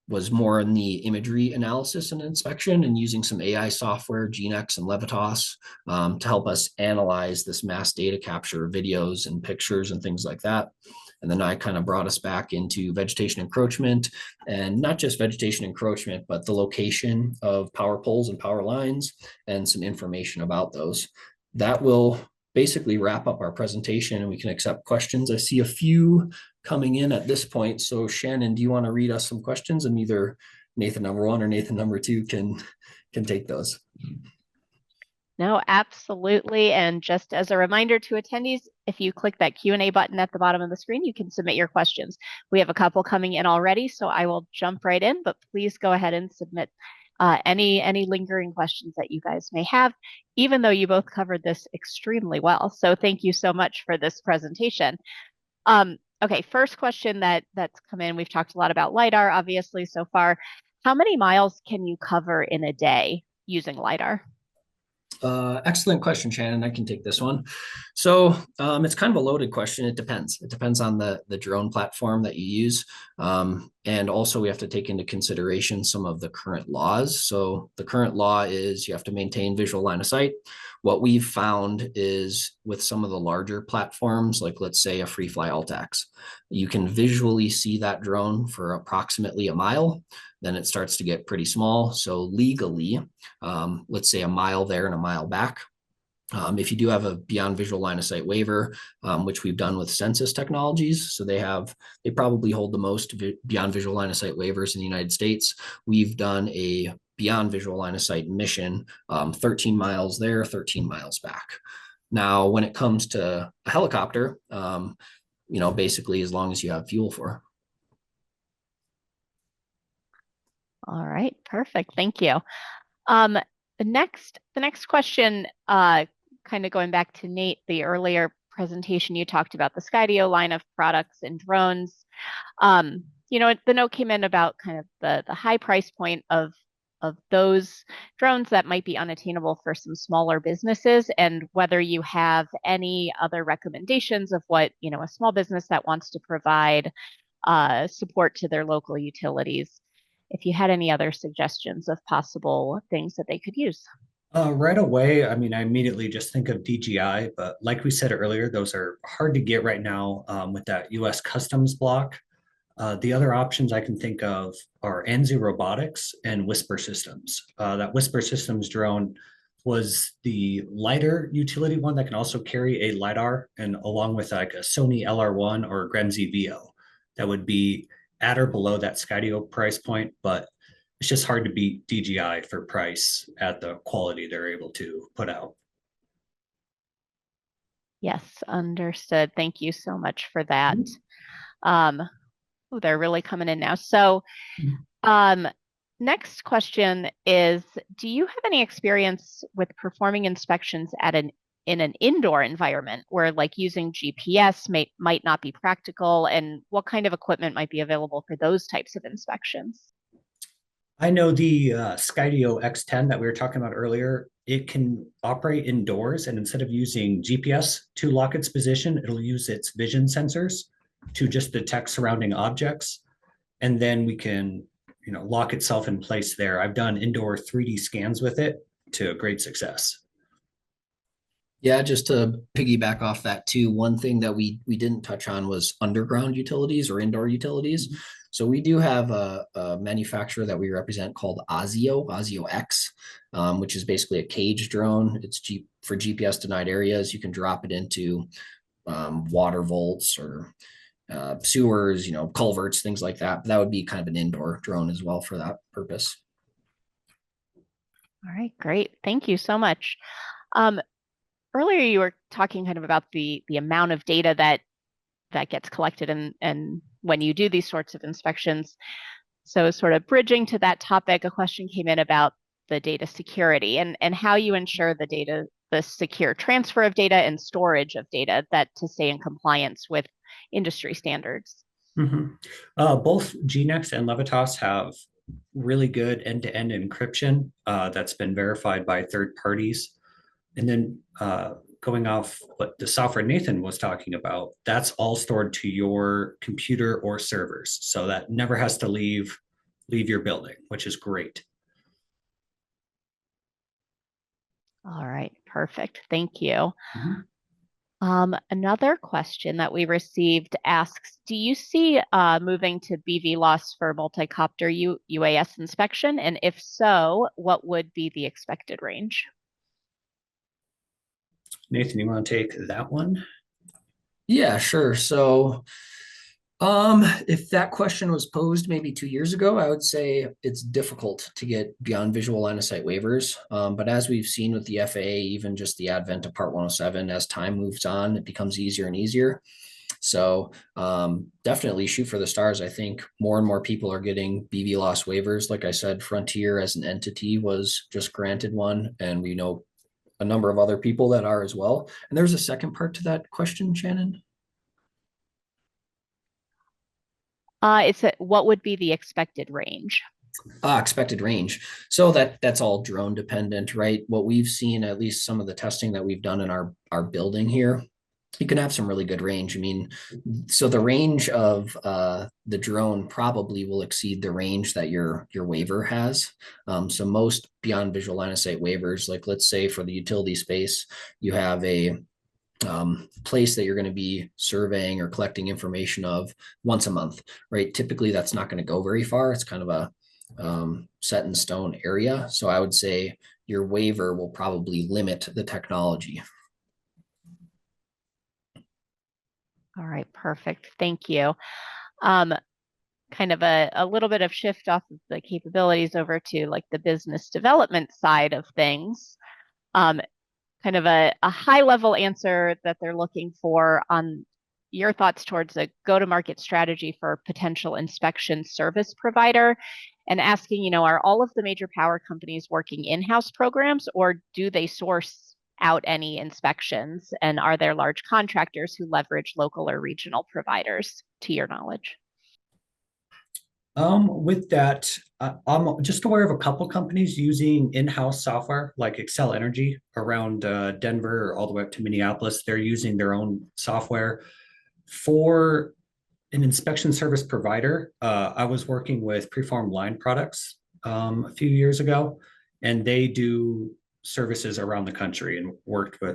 was more in the imagery analysis and inspection and using some AI software, GeneX and Levitas, to help us analyze this mass data capture videos and pictures and things like that. And then I kind of brought us back into vegetation encroachment, and not just vegetation encroachment, but the location of power poles and power lines and some information about those. That will basically wrap up our presentation, and we can accept questions. I see a few coming in at this point. So Shannon, do you want to read us some questions, and either Nathan number 1 or Nathan number 2 can take those? No, absolutely. And just as a reminder to attendees, if you click that Q&A button at the bottom of the screen, you can submit your questions. We have a couple coming in already, so I will jump right in, but please go ahead and submit any lingering questions that you guys may have, even though you both covered this extremely well. So thank you so much for this presentation. Okay, first question that's come in. We've talked a lot about Lidar, obviously, so far. How many miles can you cover in a day using Lidar? Excellent question, Shannon. I can take this one. So it's kind of a loaded question. It depends. It depends on the drone platform that you use. And also we have to take into consideration some of the current laws. So the current law is you have to maintain visual line of sight. What we've found is with some of the larger platforms, like let's say a free fly Altax, you can visually see that drone for approximately a mile. Then it starts to get pretty small. So legally, let's say a mile there and a mile back. If you do have a beyond visual line of sight waiver, which we've done with Census Technologies, so they probably hold the most beyond visual line of sight waivers in the United States. We've done a beyond visual line of sight mission, 13 miles there, 13 miles back. Now, when it comes to a helicopter, basically as long as you have fuel for. All right, perfect. Thank you. The next question, kind of going back to Nate, the earlier presentation, you talked about the Skydio line of products and drones. The note came in about kind of the high price point of those drones that might be unattainable for some smaller businesses, and whether you have any other recommendations of what, a small business that wants to provide support to their local utilities, if you had any other suggestions of possible things that they could use. Right away, I immediately just think of DJI, but like we said earlier, those are hard to get right now with that US Customs block. The other options I can think of are NZ Robotics and Whisper Systems. That Whisper Systems drone was the lighter utility one that can also carry a LiDAR, and along with like a Sony LR1 or Gremsy VO. That would be at or below that Skydio price point, but it's just hard to beat DJI for price at the quality they're able to put out. Yes, understood. Thank you so much for that. They're really coming in now. So next question is, do you have any experience with performing inspections in an indoor environment where like using GPS might not be practical, and what kind of equipment might be available for those types of inspections? I know the Skydio X10 that we were talking about earlier, it can operate indoors, and instead of using GPS to lock its position, it'll use its vision sensors to just detect surrounding objects. And then we can, lock itself in place there. I've done indoor 3D scans with it to great success. Yeah, just to piggyback off that too, one thing that we didn't touch on was underground utilities or indoor utilities. So we do have a manufacturer that we represent called Ozio X, which is basically a cage drone. It's for GPS denied areas. You can drop it into water vaults or sewers, culverts, things like that. But that would be kind of an indoor drone as well for that purpose. All right, great. Thank you so much. Earlier, you were talking kind of about the amount of data that gets collected and when you do these sorts of inspections. So sort of bridging to that topic, a question came in about the data security and how you ensure the secure transfer of data and storage of data to stay in compliance with industry standards. Both GNext and Levitas have really good end-to-end encryption that's been verified by third parties. And then going off what the software Nathan was talking about, that's all stored to your computer or servers. So that never has to leave your building, which is great. All right, perfect. Thank you. Another question that we received asks, do you see moving to BVLOS for multi-copter UAS inspection? And if so, what would be the expected range? Nathan, you want to take that one? Yeah, sure. So if that question was posed maybe 2 years ago, I would say it's difficult to get beyond visual line of sight waivers. But as we've seen with the FAA, even just the advent of Part 107, as time moves on, it becomes easier and easier. So definitely shoot for the stars. I think more and more people are getting BVLOS waivers. Like I said, Frontier as an entity was just granted one, and we know a number of other people that are as well. And there's a second part to that question, Shannon. What would be the expected range? Expected range. So that's all drone dependent, right? What we've seen, at least some of the testing that we've done in our building here, you can have some really good range. I mean, so the range of the drone probably will exceed the range that your waiver has. So most beyond visual line of sight waivers, like let's say for the utility space, you have a place that you're going to be surveying or collecting information of once a month, right? Typically, that's not going to go very far. It's kind of a set in stone area. So I would say your waiver will probably limit the technology. All right, perfect. Thank you. Kind of a little bit of shift off of the capabilities over to like the business development side of things. Kind of a high level answer that they're looking for on your thoughts towards a go-to-market strategy for potential inspection service provider, and asking, are all of the major power companies working in-house programs, or do they source out any inspections? And are there large contractors who leverage local or regional providers, to your knowledge? With that, I'm just aware of a couple companies using in-house software like Excel Energy around Denver all the way up to Minneapolis. They're using their own software. For an inspection service provider, I was working with Preformed Line Products a few years ago, and they do services around the country, and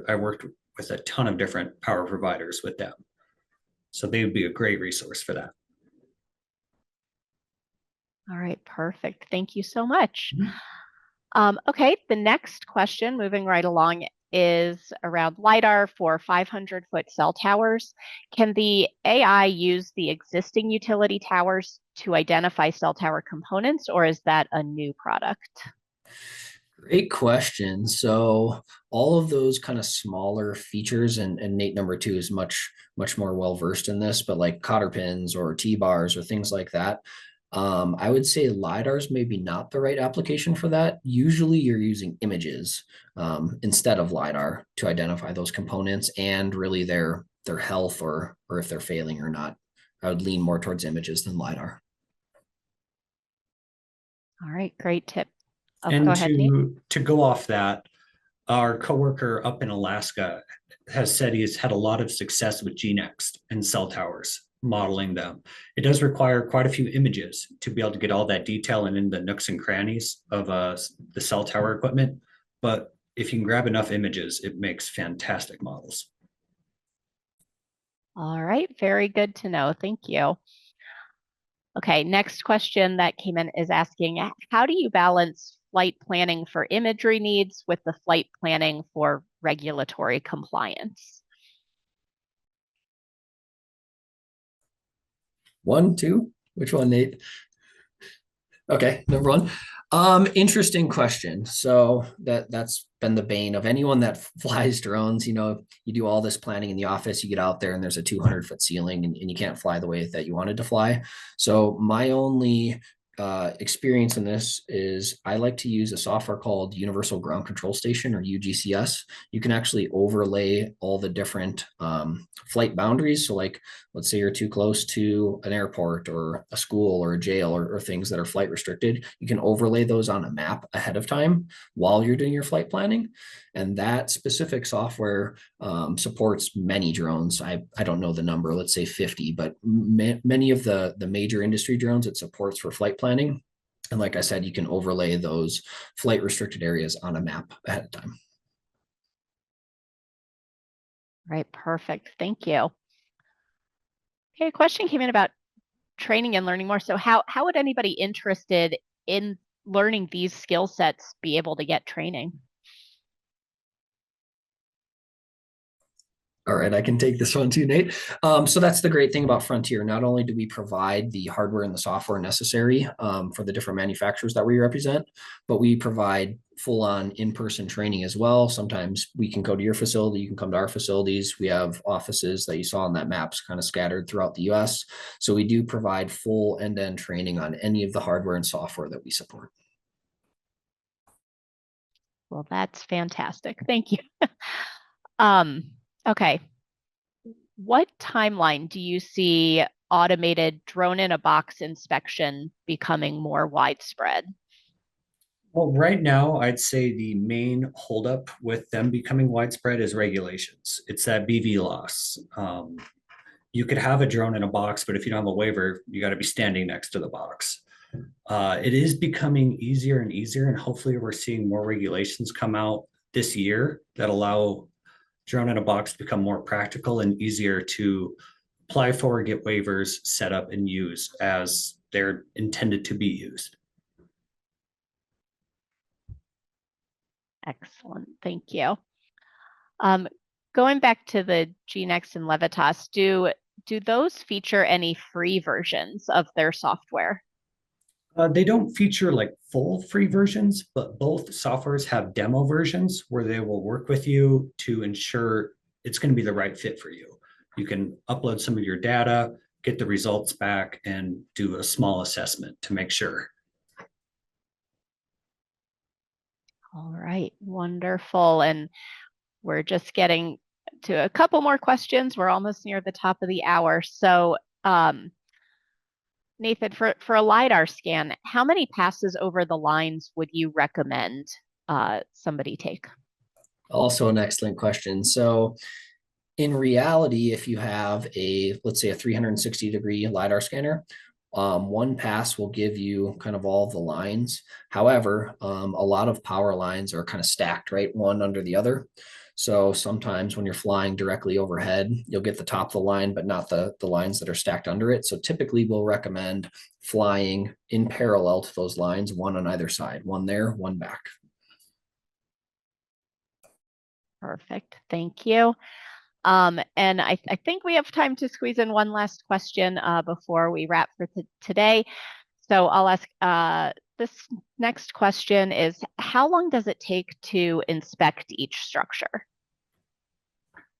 I worked with a ton of different power providers with them. So they would be a great resource for that. All right, perfect. Thank you so much. Okay, the next question, moving right along, is around LiDAR for 500-foot cell towers. Can the AI use the existing utility towers to identify cell tower components, or is that a new product? Great question. So all of those kind of smaller features, and Nate number 2 is much more well versed in this, but like cotter pins or T-bars or things like that, I would say LiDAR is maybe not the right application for that. Usually you're using images instead of LiDAR to identify those components and really their health or if they're failing or not. I would lean more towards images than LiDAR. All right, great tip. And go ahead, Nate. To go off that, our coworker up in Alaska has said he's had a lot of success with GNext and cell towers, modeling them. It does require quite a few images to be able to get all that detail and in the nooks and crannies of the cell tower equipment. But if you can grab enough images, it makes fantastic models. All right, very good to know. Thank you. Okay, next question that came in is asking, how do you balance flight planning for imagery needs with the flight planning for regulatory compliance? 1, 2, which one, Nate? Okay, number 1. Interesting question. So that's been the bane of anyone that flies drones. You know, you do all this planning in the office, you get out there and there's a 200-foot ceiling and you can't fly the way that you wanted to fly. So my only experience in this is I like to use a software called Universal Ground Control Station, or UGCS. You can actually overlay all the different flight boundaries. So like, let's say you're too close to an airport or a school or a jail or things that are flight restricted. You can overlay those on a map ahead of time while you're doing your flight planning. And that specific software supports many drones. I don't know the number, let's say 50, but many of the major industry drones it supports for flight planning. And like I said, you can overlay those flight restricted areas on a map ahead of time. Right, perfect. Thank you. Okay, a question came in about training and learning more. So how would anybody interested in learning these skill sets be able to get training? All right, I can take this one too, Nate. So that's the great thing about Frontier. Not only do we provide the hardware and the software necessary for the different manufacturers that we represent, but we provide full-on in-person training as well. Sometimes we can go to your facility, you can come to our facilities. We have offices that you saw on that maps kind of scattered throughout the US. So we do provide full end-to-end training on any of the hardware and software that we support. Well, that's fantastic. Thank you. Okay. What timeline do you see automated drone-in-a-box inspection becoming more widespread? Well, right now, I'd say the main holdup with them becoming widespread is regulations. It's that BV loss. You could have a drone in a box, but if you don't have a waiver, you got to be standing next to the box. It is becoming easier and easier, and hopefully we're seeing more regulations come out this year that allow drone in a box to become more practical and easier to apply for, get waivers, set up, and use as they're intended to be used. Excellent, thank you. Going back to the GNext and Levitas, do those feature any free versions of their software? They don't feature like full free versions, but both softwares have demo versions where they will work with you to ensure it's going to be the right fit for you. You can upload some of your data, get the results back, and do a small assessment to make sure. All right, wonderful. And we're just getting to a couple more questions. We're almost near the top of the hour. So Nathan, for a Lidar scan, how many passes over the lines would you recommend somebody take? Also an excellent question. So in reality, if you have let's say a 360-degree LiDAR scanner, one pass will give you kind of all the lines. However, a lot of power lines are kind of stacked, right? One under the other. So sometimes when you're flying directly overhead, you'll get the top of the line, but not the lines that are stacked under it. So typically we'll recommend flying in parallel to those lines, one on either side, one there, one back. Perfect, thank you. And I think we have time to squeeze in one last question before we wrap for today. So I'll ask, this next question is, how long does it take to inspect each structure?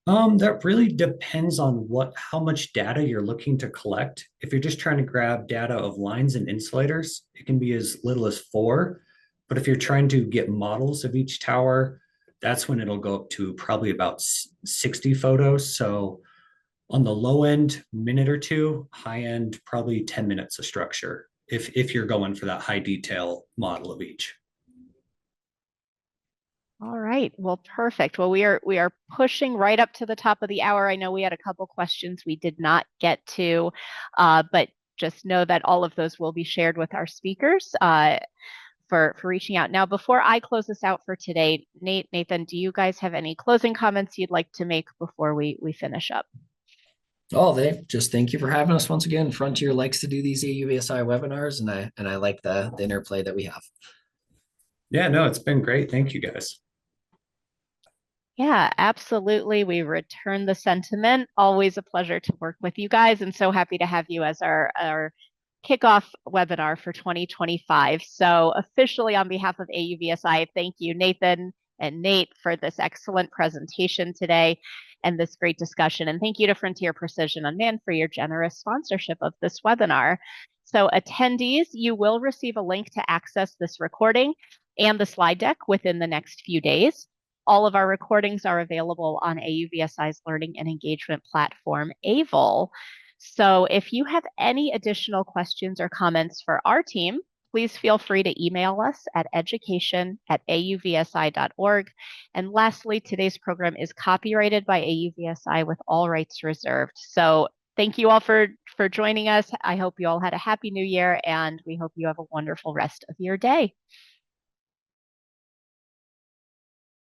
That really depends on how much data you're looking to collect. If you're just trying to grab data of lines and insulators, it can be as little as 4. But if you're trying to get models of each tower, that's when it'll go up to probably about 60 photos. So on the low end, minute or 2, high end, probably 10 minutes of structure, if you're going for that high detail model of each. All right, well, perfect. Well, we are pushing right up to the top of the hour. I know we had a couple questions we did not get to, but just know that all of those will be shared with our speakers for reaching out. Now, before I close this out for today, Nathan, do you guys have any closing comments you'd like to make before we finish up? Oh, they just thank you for having us once again. Frontier likes to do these AUVSI webinars, and I like the interplay that we have. Yeah, no, it's been great. Thank you guys. Yeah, absolutely. We return the sentiment. Always a pleasure to work with you guys, and so happy to have you as our kickoff webinar for 2025. So officially on behalf of AUVSI, thank you, Nathan and Nate, for this excellent presentation today and this great discussion. And thank you to Frontier Precision Unmanned for your generous sponsorship of this webinar. So attendees, you will receive a link to access this recording and the slide deck within the next few days. All of our recordings are available on AUVSI's learning and engagement platform, AVL. So if you have any additional questions or comments for our team, please feel free to email us at education@auvsi.org. And lastly, today's program is copyrighted by AUVSI with all rights reserved. So thank you all for joining us. I hope you all had a happy new year, and we hope you have a wonderful rest of your day.